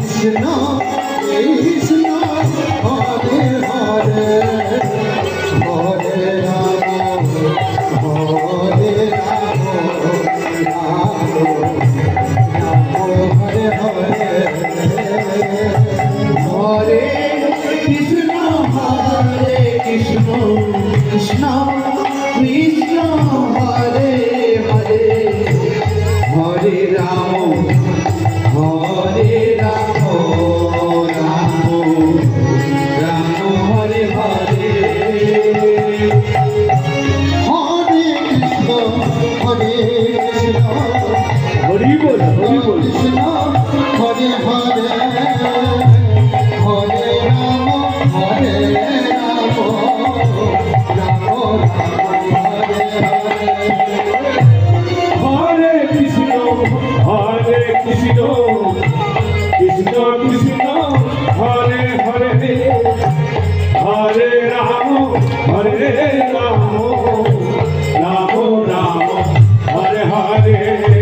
Krishna Krishna Hare Hare Hare Ram হরে Ram Ram Ram Hare Hare Hare Krishna Krishna Krishna Krishna Hare Hare Hare Ram হরে Ram Ram Ram Hare Hare Hare Krishna Hari বল Krishna Hare Hare Hare Ram হরে Ram Ram Hare Hare Krishna Krishna Krishna Krishna Hare Hare Hare Ram Ram Ram Hare Hare